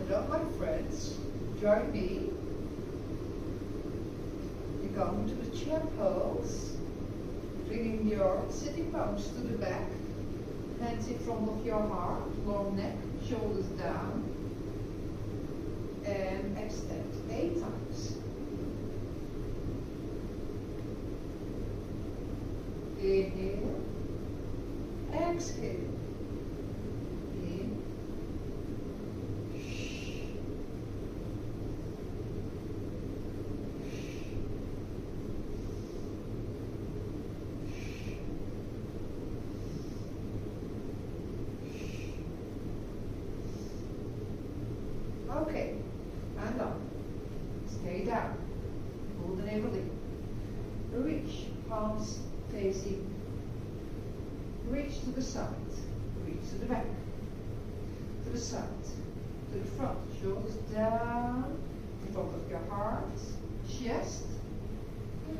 Hello my friends, join me. You come to the chair pose, bringing your sitting bones to the back, hands in front of your heart, long neck, shoulders down, and extend 8 times. Inhale, exhale. In, okay, and up. Stay down. Pull the navel in. Reach, palms facing. Reach to the side. Reach to the back. To the side. To the front. Shoulders down. In front of your heart. Chest.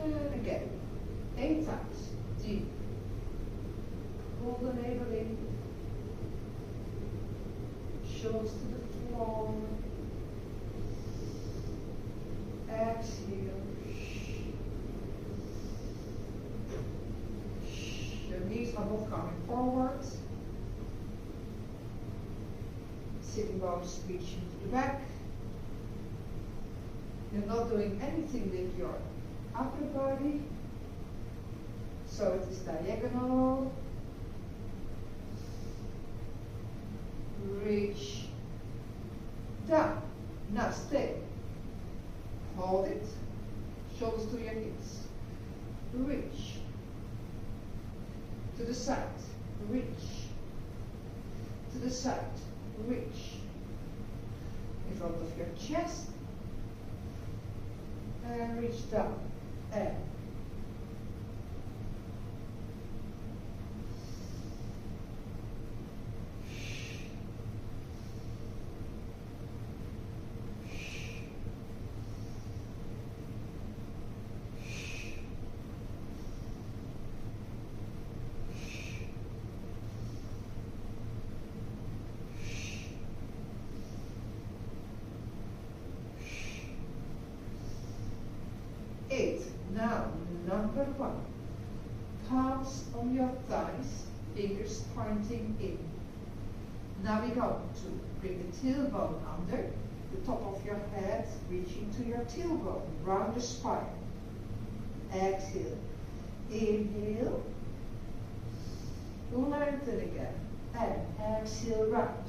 And again. 8 times. Deep. Pull the navel in. Shoulders to the floor. Exhale. Your knees are both coming forward. Sitting bones reaching to the back. You're not doing anything with your upper body. So it is diagonal. Reach down. Now stay. Hold it. Shoulders to your hips. Reach. To the side. Reach. To the side. Reach. In front of your chest. And reach down. And now, number 1. Palms on your thighs, fingers pointing in. Now we're going to bring the tailbone under, the top of your head reaching to your tailbone, round the spine. Exhale. Inhale. Lengthen again. And exhale, round.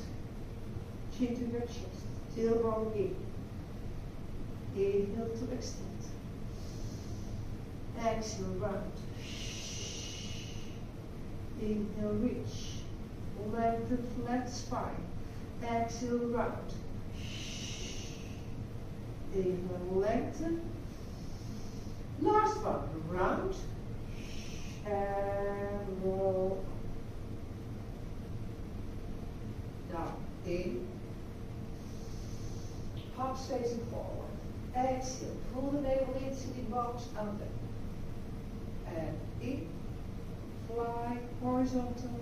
Chin to your chest. Tailbone in. Inhale to extend. Exhale, round. Inhale, reach. Lengthen flat spine. Exhale, round. Inhale, lengthen. Last one, round. And roll. Now, in. Palms facing forward. Exhale, pull the navel in, sitting bones under. And in, fly, horizontal,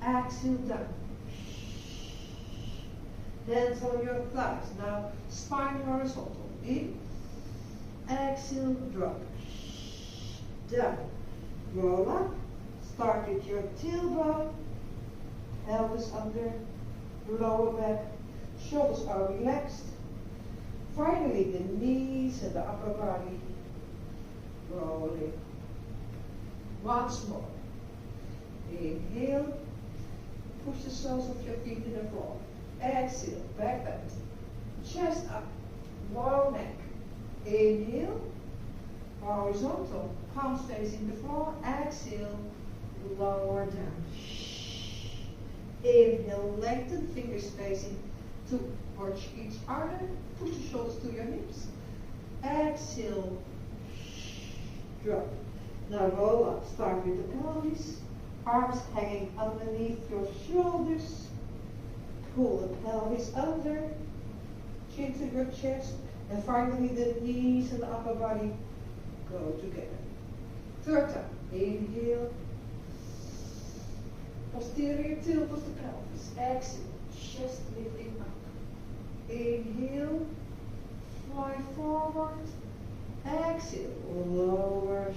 exhale down. Hands on your thighs. Now, spine horizontal. In, exhale, drop. Down. Roll up. Start with your tailbone. Pelvis under, lower back. Shoulders are relaxed. Finally, the knees and the upper body rolling. Once more. Inhale. Push the soles of your feet to the floor. Exhale. Back bend. Chest up. Long neck. Inhale. Horizontal. Palms facing the floor. Exhale. Lower down. Inhale. Lengthen. Fingers facing towards each other. Push the shoulders to your hips. Exhale. Drop. Now roll up. Start with the pelvis. Arms hanging underneath your shoulders. Pull the pelvis under. Chin to your chest. And finally the knees and the upper body go together. Third time. Inhale. Posterior tilt of the pelvis. Exhale. Chest lifting up. Inhale, fly forward. Exhale, lower.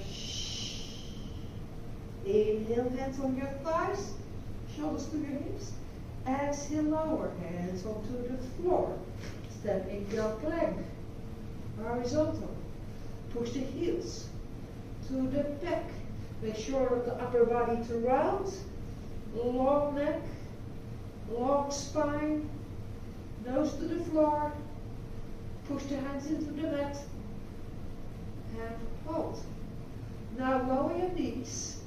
Inhale, hands on your thighs, shoulders to your hips. Exhale, lower, hands onto the floor. Step into your plank, horizontal. Push the heels to the back. Make sure that the upper body to round. Long neck, long spine, nose to the floor. Push the hands into the mat and hold. Now lower your knees.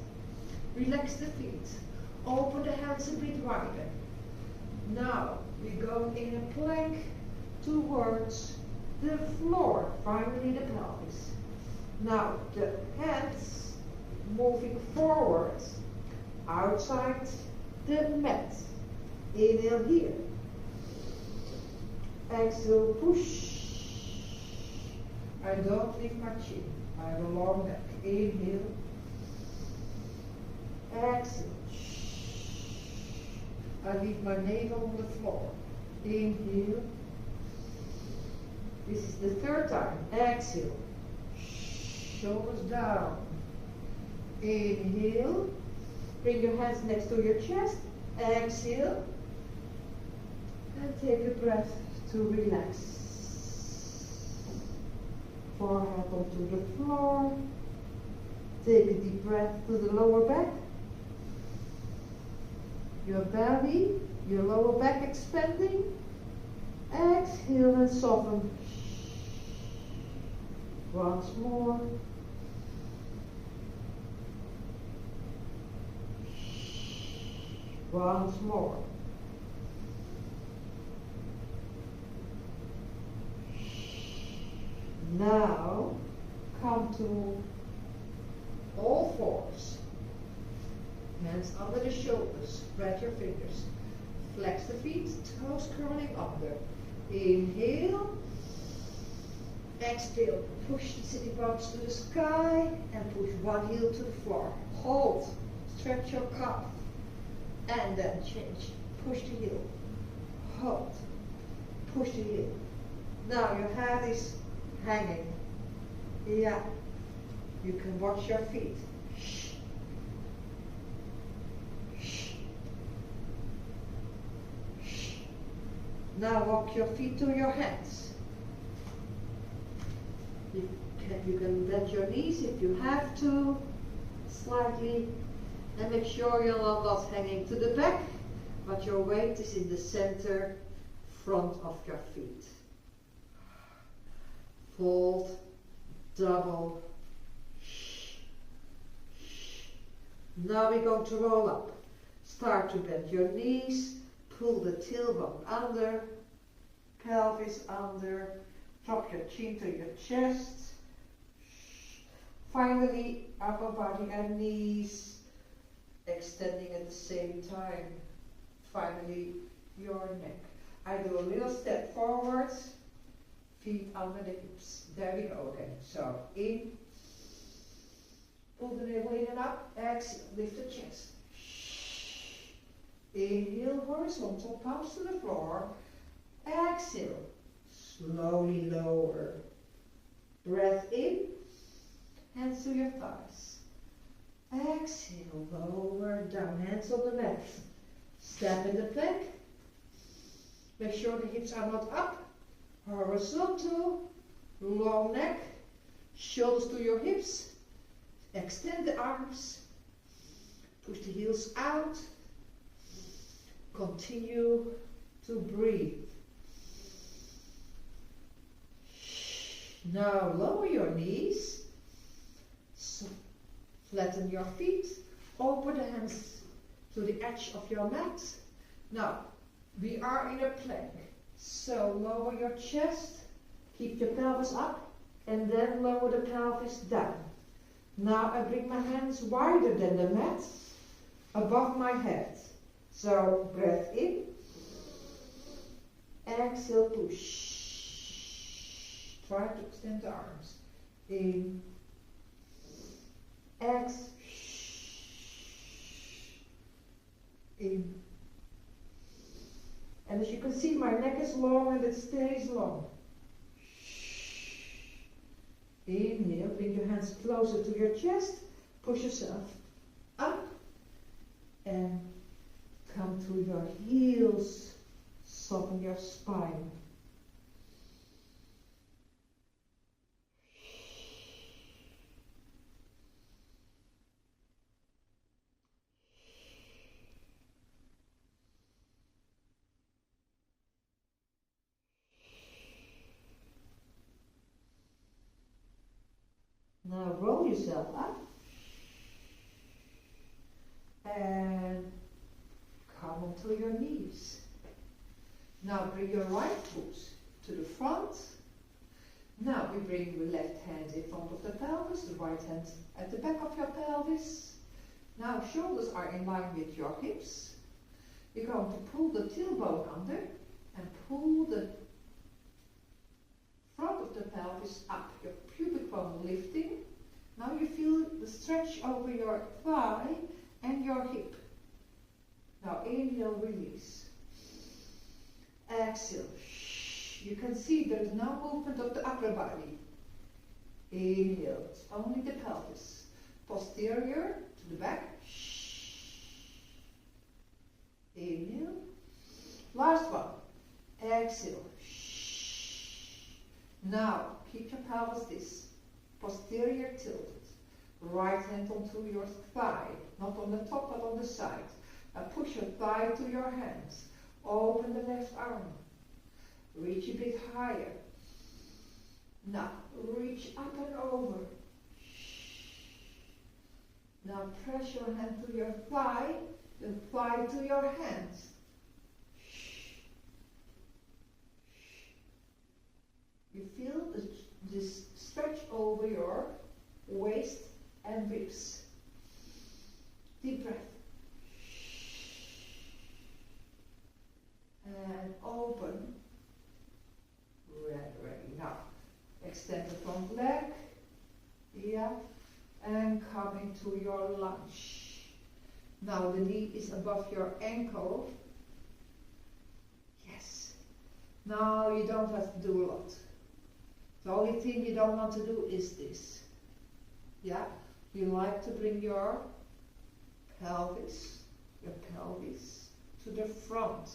Relax the feet. Open the hands a bit wider. Now we go in a plank towards the floor, finally the pelvis. Now the hands moving forward, outside the mat. Inhale here. Exhale, push. I don't leave my chin. I have a long neck. Inhale. Exhale. I leave my navel on the floor. Inhale. This is the third time. Exhale. Shoulders down. Inhale. Bring your hands next to your chest. Exhale. And take a breath to relax. Forehead onto the floor. Take a deep breath to the lower back. Your belly, your lower back expanding. Exhale and soften. Once more. Once more. Now come to all fours. Hands under the shoulders. Spread your fingers. Flex the feet, toes curling under. Inhale. Exhale. Push the sitting bones to the sky and push one heel to the floor. Hold. Stretch your calf. And then change. Push the heel. Hold. Push the heel. Now your head is hanging. Yeah. You can watch your feet. Now walk your feet to your hands. You can bend your knees if you have to, slightly, and make sure you're not hanging to the back, but your weight is in the center, front of your feet. Fold, double. Now we're going to roll up. Start to bend your knees, pull the tailbone under, pelvis under, drop your chin to your chest. Finally, upper body and knees extending at the same time. Finally, your neck. I do a little step forwards, feet under the hips. There we go again. So in, pull the navel in and up, exhale, lift the chest. Inhale, horizontal, palms to the floor. Exhale, slowly lower. Breath in, hands to your thighs. Exhale, lower down, hands on the mat. Step in the plank. Make sure the hips are not up. Horizontal, long neck, shoulders to your hips. Extend the arms. Push the heels out. Continue to breathe. Now lower your knees. Flatten your feet. Open the hands to the edge of your mat. Now, we are in a plank. So lower your chest. Keep your pelvis up. And then lower the pelvis down. Now I bring my hands wider than the mat. Above my head. So breath in. Exhale, push. Try to extend the arms. In. Exhale. In. And as you can see, my neck is long and it stays long. Inhale, bring your hands closer to your chest, push yourself up and come to your heels, soften your spine. Now roll yourself up and come onto your knees. Now bring your right foot to the front. Now we bring the left hand in front of the pelvis, the right hand at the back of your pelvis. Now shoulders are in line with your hips. You're going to pull the tailbone under and pull the front of the pelvis up, your pubic bone lifting. Now you feel the stretch over your thigh and your hip. Now inhale, release. Exhale. You can see there is no movement of the upper body. Inhale, it's only the pelvis. Posterior to the back. Inhale. Last one. Exhale. Now, keep your pelvis this. Posterior tilted. Right hand onto your thigh. Not on the top, but on the side. Now push your thigh to your hands. Open the left arm. Reach a bit higher. Now, reach up and over. Now press your hand to your thigh, the thigh to your hands. You feel this stretch over your waist and ribs. Deep breath. And open. Ready. Now, extend the front leg. Yeah. And come into your lunge. Now the knee is above your ankle. Yes. Now you don't have to do a lot. The only thing you don't want to do is this. Yeah? You like to bring your pelvis to the front.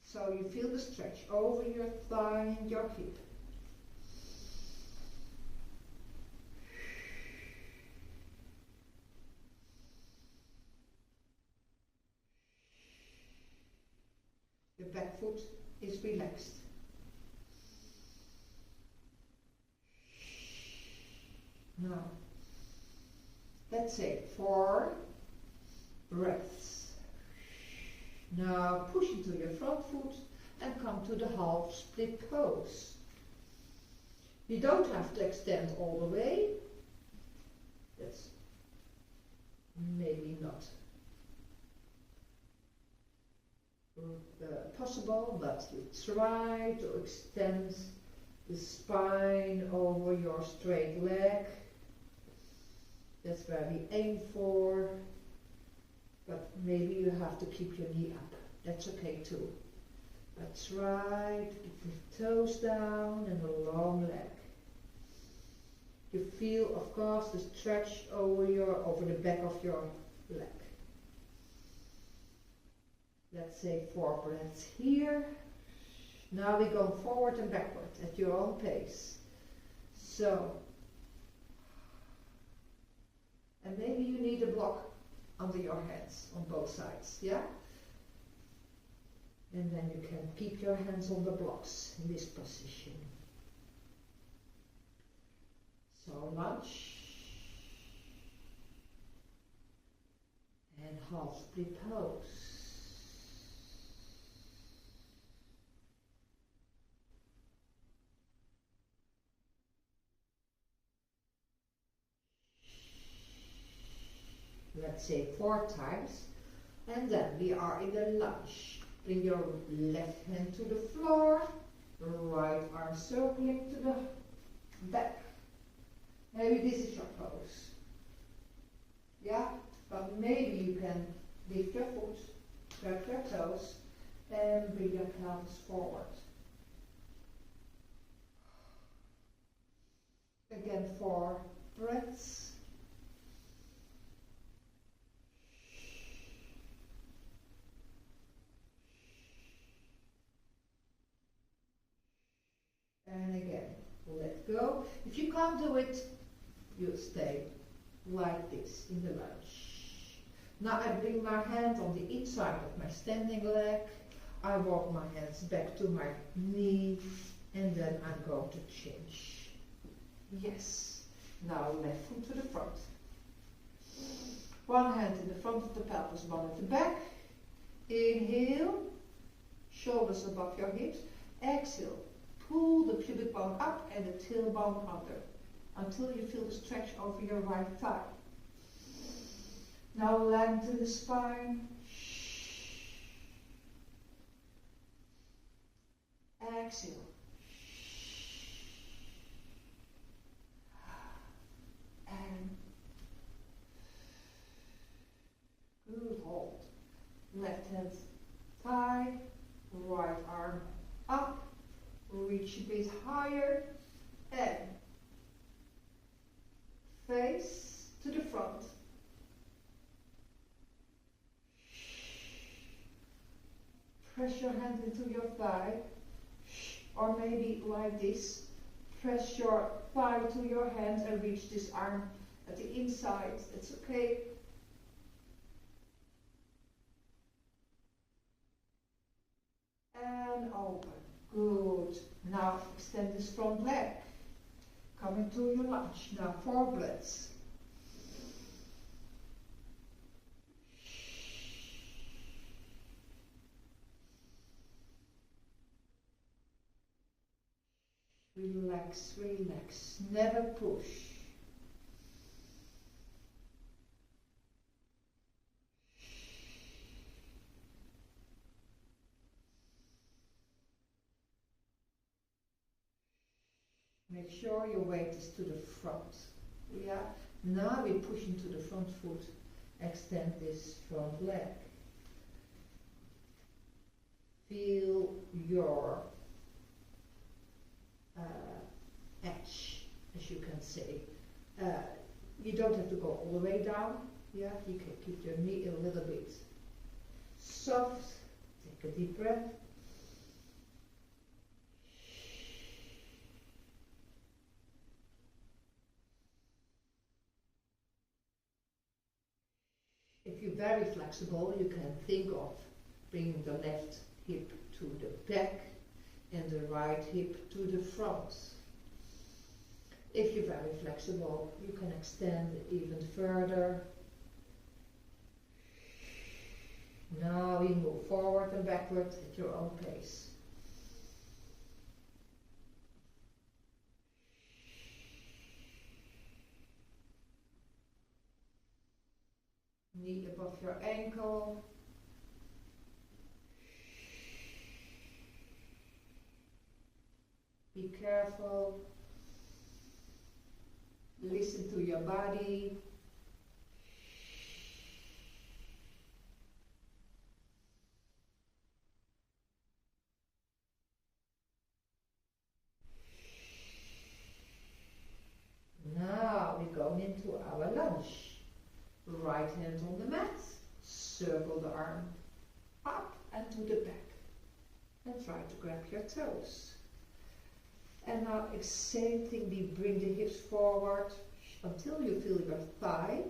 So you feel the stretch over your thigh and your hip. The back foot is relaxed. Now, let's say 4 breaths. Now push into your front foot and come to the half split pose. You don't have to extend all the way. That's maybe not possible, but you try to extend the spine over your straight leg. That's where we aim for, but maybe you have to keep your knee up. That's okay too. But try to keep your toes down and a long leg. You feel, of course, the stretch over the back of your leg. Let's say 4 breaths here. Now we go forward and backward at your own pace. So, and maybe you need a block under your hands on both sides, yeah? And then you can keep your hands on the blocks in this position. So lunge and half split pose. Let's say 4 times, and then we are in the lunge. Bring your left hand to the floor, right arm circling to the back. Maybe this is your pose. Yeah, but maybe you can lift your foot Grab your toes and bring your pelvis forward. Again, 4 breaths. And again, let go. If you can't do it, you stay like this in the lunge. Now I bring my hand on the inside of my standing leg. I walk my hands back to my knee, and then I'm going to change. Yes. Now left foot to the front. One hand in the front of the pelvis, one at the back. Inhale, shoulders above your hips. Exhale, pull the pubic bone up and the tailbone under until you feel the stretch over your right thigh. Now lengthen the spine. Exhale. And good, hold. Left hand thigh, right arm up, reach a bit higher, and face to the front. Press your hand into your thigh, or maybe like this. Press your thigh to your hand and reach this arm at the inside. That's okay. And open. Good. Now extend this front leg. Come into your lunge. Now 4 breaths. Relax, relax. Never push. Make sure your weight is to the front. Yeah. Now we push into the front foot. Extend this front leg. Feel your edge, as you can say. You don't have to go all the way down. Yeah, you can keep your knee a little bit soft. Take a deep breath. If you're very flexible, you can think of bringing the left hip to the back and the right hip to the front. If you're very flexible, you can extend even further. Now we move forward and backward at your own pace. Knee above your ankle. Be careful. Listen to your body. Now we're going into our lunge. Right hand on the mat. Circle the arm up and to the back. And try to grab your toes. And now, same thing, we bring the hips forward until you feel your thigh.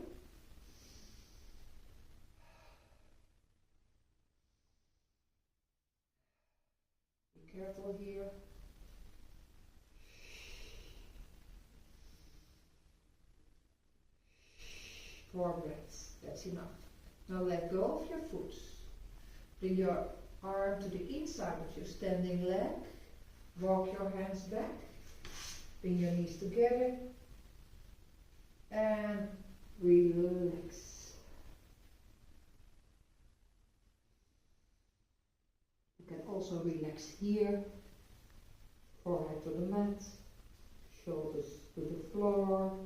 Be careful here. Four breaths, that's enough. Now let go of your foot. Bring your arm to the inside of your standing leg. Walk your hands back, bring your knees together, and relax. You can also relax here, forehead to the mat, shoulders to the floor,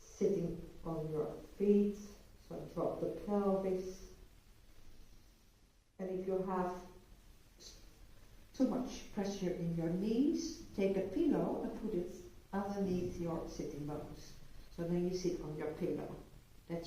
sitting on your feet, so drop the pelvis. And if you have too much pressure in your knees, take a pillow and put it underneath your sitting bones. So then you sit on your pillow.